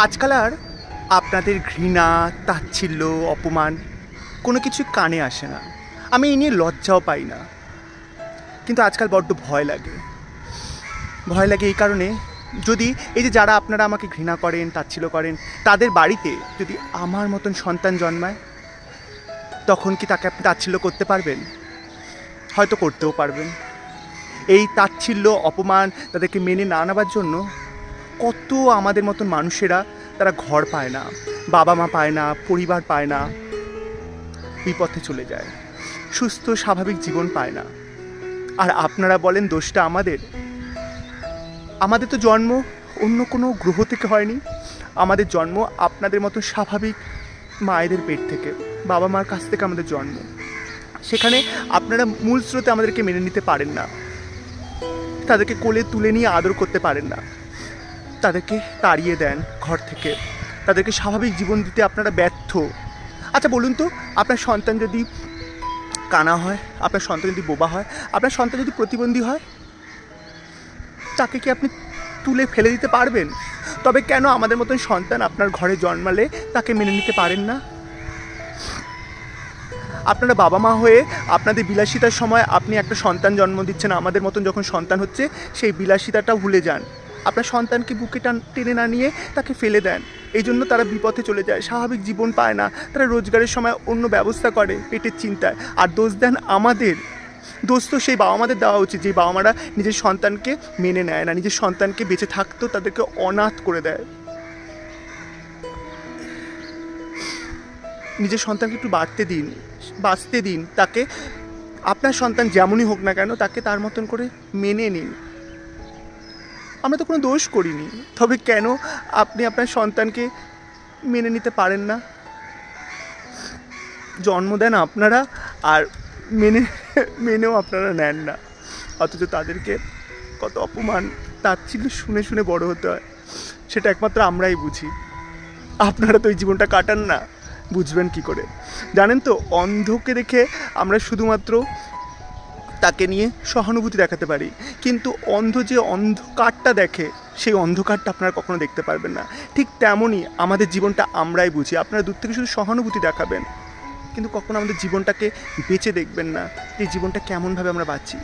আজকাল আর আপনাদের ঘৃণা, তাচ্ছিল্য, অপমান কোনো কিছু কানে আসে না। আমি এই নিয়ে লজ্জাও পাই না, কিন্তু আজকাল বড্ড ভয় লাগে। ভয় লাগে এই কারণে, যদি এই যে যারা আপনারা আমাকে ঘৃণা করেন, তাচ্ছিল্য করেন, তাদের বাড়িতে যদি আমার মতন সন্তান জন্মায়, তখন কি তাকে আপনি তাচ্ছিল্য করতে পারবেন? হয়তো করতেও পারবেন। এই তাচ্ছিল্য, অপমান তাদেরকে মেনে না নেবার জন্য কত আমাদের মতন মানুষেরা তারা ঘর পায় না, বাবা মা পায় না, পরিবার পায় না, বিপথে চলে যায়, সুস্থ স্বাভাবিক জীবন পায় না। আর আপনারা বলেন দোষটা আমাদের। আমাদের তো জন্ম অন্য কোনো গ্রহ থেকে হয়নি, আমাদের জন্ম আপনাদের মতো স্বাভাবিক মায়েদের পেট থেকে, বাবা মার কাছ থেকে আমাদের জন্ম। সেখানে আপনারা মূল স্রোতে আমাদেরকে মেনে নিতে পারেন না, তাদেরকে কোলে তুলে নিয়ে আদর করতে পারেন না, তাদেরকে তাড়িয়ে দেন ঘর থেকে, তাদেরকে স্বাভাবিক জীবন দিতে আপনারা ব্যর্থ। আচ্ছা বলুন তো, আপনার সন্তান যদি কানা হয়, আপনার সন্তান যদি বোবা হয়, আপনার সন্তান যদি প্রতিবন্ধী হয়, তাকে কি আপনি তুলে ফেলে দিতে পারবেন? তবে কেন আমাদের মতন সন্তান আপনার ঘরে জন্মালে তাকে মেনে নিতে পারেন না? আপনারা বাবা মা হয়ে আপনাদের বিলাসিতার সময় আপনি একটা সন্তান জন্ম দিচ্ছেন, আমাদের মতন যখন সন্তান হচ্ছে সেই বিলাসিতাটা ভুলে যান। আপনার সন্তানকে বুকে টেনে না নিয়ে তাকে ফেলে দেন। এই জন্য তারা বিপথে চলে যায়, স্বাভাবিক জীবন পায় না, তারা রোজগারের সময় অন্য ব্যবস্থা করে পেটের চিন্তায়। আর দোষ দেন আমাদের। দোষ তো সেই বাবা মাদের দেওয়া উচিত যে বাবা মারা নিজের সন্তানকে মেনে নেয় না, নিজের সন্তানকে বেঁচে থাকতেও তাদেরকে অনাথ করে দেয়। নিজের সন্তানকে একটু বাঁচতে দিন, তাকে আপনার সন্তান যেমনই হোক না কেন তাকে তার মতন করে মেনে নিন। আমরা তো কোনো দোষ করিনি, তবে কেন আপনি আপনার সন্তানকে মেনে নিতে পারেন না? জন্ম দেন আপনারা, আর মেনেও আপনারা নেন না, অথচ তাদেরকে কত অপমান তাচ্ছিল্য শুনে শুনে বড় হতে হয়, সেটা একমাত্র আমরাই বুঝি। আপনারা তো এই জীবনটা কাটান না, বুঝবেন কি করে? জানেন তো, অন্ধকে দেখে আমরা শুধুমাত্র তাকে নিয়ে সহানুভূতি দেখাতে পারি, কিন্তু অন্ধ যে অন্ধকারটা দেখে সেই অন্ধকারটা আপনারা কখনো দেখতে পারবেন না। ঠিক তেমনই আমাদের জীবনটা আমরাই বুঝি। আপনারা দূর থেকে শুধু সহানুভূতি দেখাবেন, কিন্তু কখনো আমাদের জীবনটাকে বেঁচে দেখবেন না, এই জীবনটা কেমনভাবে আমরা বাঁচি।